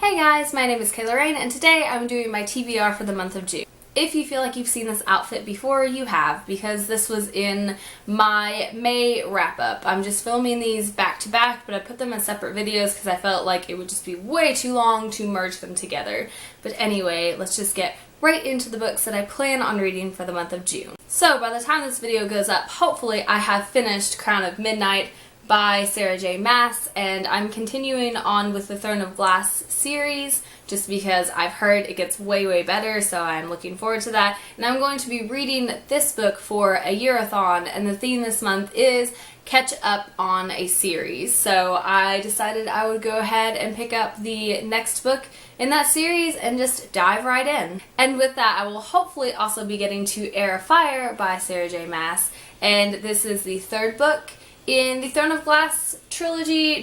Hey guys, my name is Kayla Rain and today I'm doing my TBR for the month of June. If you feel like you've seen this outfit before, you have, because this was in my May wrap-up. I'm just filming these back to back, but I put them in separate videos because I felt like it would just be way too long to merge them together. But anyway, let's just get right into the books that I plan on reading for the month of June. So by the time this video goes up, hopefully I have finished Crown of Midnight by Sarah J. Maas, and I'm continuing on with the Throne of Glass series just because I've heard it gets way better, so I'm looking forward to that. And I'm going to be reading this book for a year-a-thon, and the theme this month is catch up on a series. So I decided I would go ahead and pick up the next book in that series and just dive right in. And with that, I will hopefully also be getting to Airfire by Sarah J. Maas, and this is the third book in the Throne of Glass series,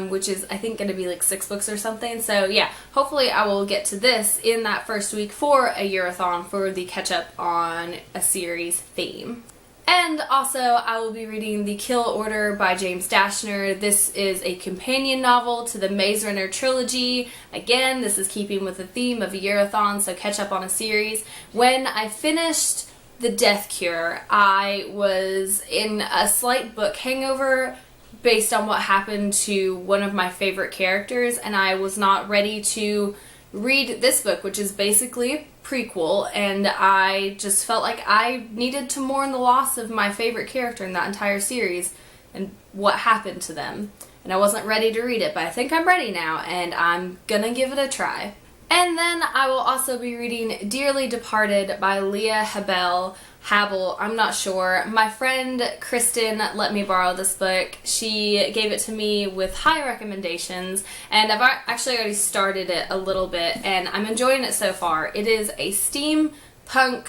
which is I think going to be like 6 books or something. So yeah, hopefully I will get to this in that first week for a year-a-thon for the catch up on a series theme. And also I will be reading The Kill Order by James Dashner. This is a companion novel to the Maze Runner trilogy. Again, this is keeping with the theme of a year-a-thon, so catch up on a series. When I finished The Death Cure, I was in a slight book hangover based on what happened to one of my favorite characters, and I was not ready to read this book, which is basically a prequel, and I just felt like I needed to mourn the loss of my favorite character in that entire series and what happened to them. And I wasn't ready to read it, but I think I'm ready now, and I'm gonna give it a try. And then I will also be reading Dearly Departed by Leah Habel, I'm not sure. My friend Kristen let me borrow this book. She gave it to me with high recommendations, and I've actually already started it a little bit, and I'm enjoying it so far. It is a steampunk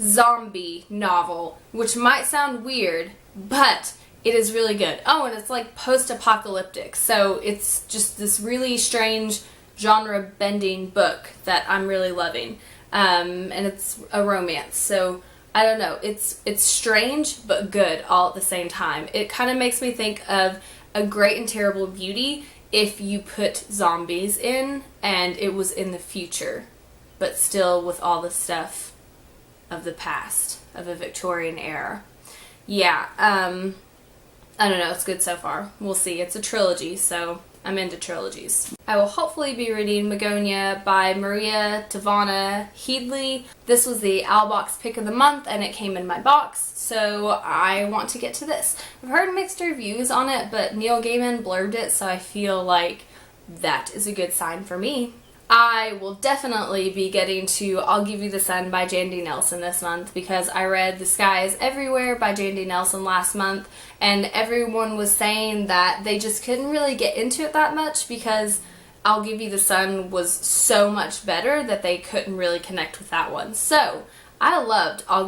zombie novel, which might sound weird, but it is really good. Oh, and it's like post-apocalyptic, so it's just this really strange genre-bending book that I'm really loving, and it's a romance, so I don't know, it's strange but good all at the same time. It kind of makes me think of A Great and Terrible Beauty if you put zombies in and it was in the future, but still with all the stuff of the past, of a Victorian era. Yeah, I don't know, it's good so far. We'll see. It's a trilogy, so I'm into trilogies. I will hopefully be reading Magonia by Davhanna Headley. This was the Owlbox pick of the month, and it came in my box, so I want to get to this. I've heard mixed reviews on it, but Neil Gaiman blurbed it, so I feel like that is a good sign for me. I will definitely be getting to I'll Give You the Sun by Jandy Nelson this month, because I read The Sky is Everywhere by Jandy Nelson last month, and everyone was saying that they just couldn't really get into it that much because I'll Give You the Sun was so much better that they couldn't really connect with that one. So I loved I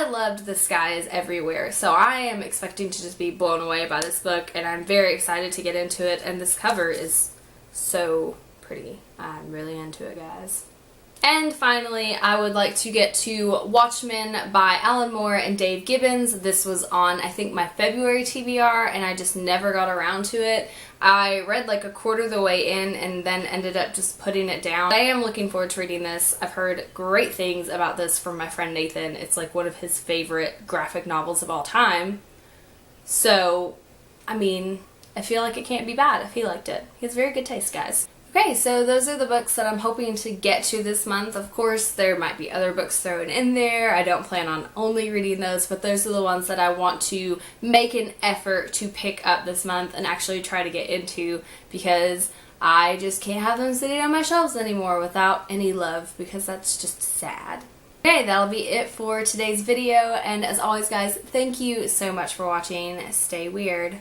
loved The Sky is Everywhere, so I am expecting to just be blown away by this book, and I'm very excited to get into it, and this cover is so pretty. I'm really into it, guys. And finally, I would like to get to Watchmen by Alan Moore and Dave Gibbons. This was on, I think, my February TBR, and I just never got around to it. I read like a quarter of the way in and then ended up just putting it down. I am looking forward to reading this. I've heard great things about this from my friend Nathan. It's like one of his favorite graphic novels of all time. So, I mean, I feel like it can't be bad if he liked it. He has very good taste, guys. Okay, so those are the books that I'm hoping to get to this month. Of course, there might be other books thrown in there. I don't plan on only reading those, but those are the ones that I want to make an effort to pick up this month and actually try to get into, because I just can't have them sitting on my shelves anymore without any love, because that's just sad. Okay, that'll be it for today's video, and as always, guys, thank you so much for watching. Stay weird.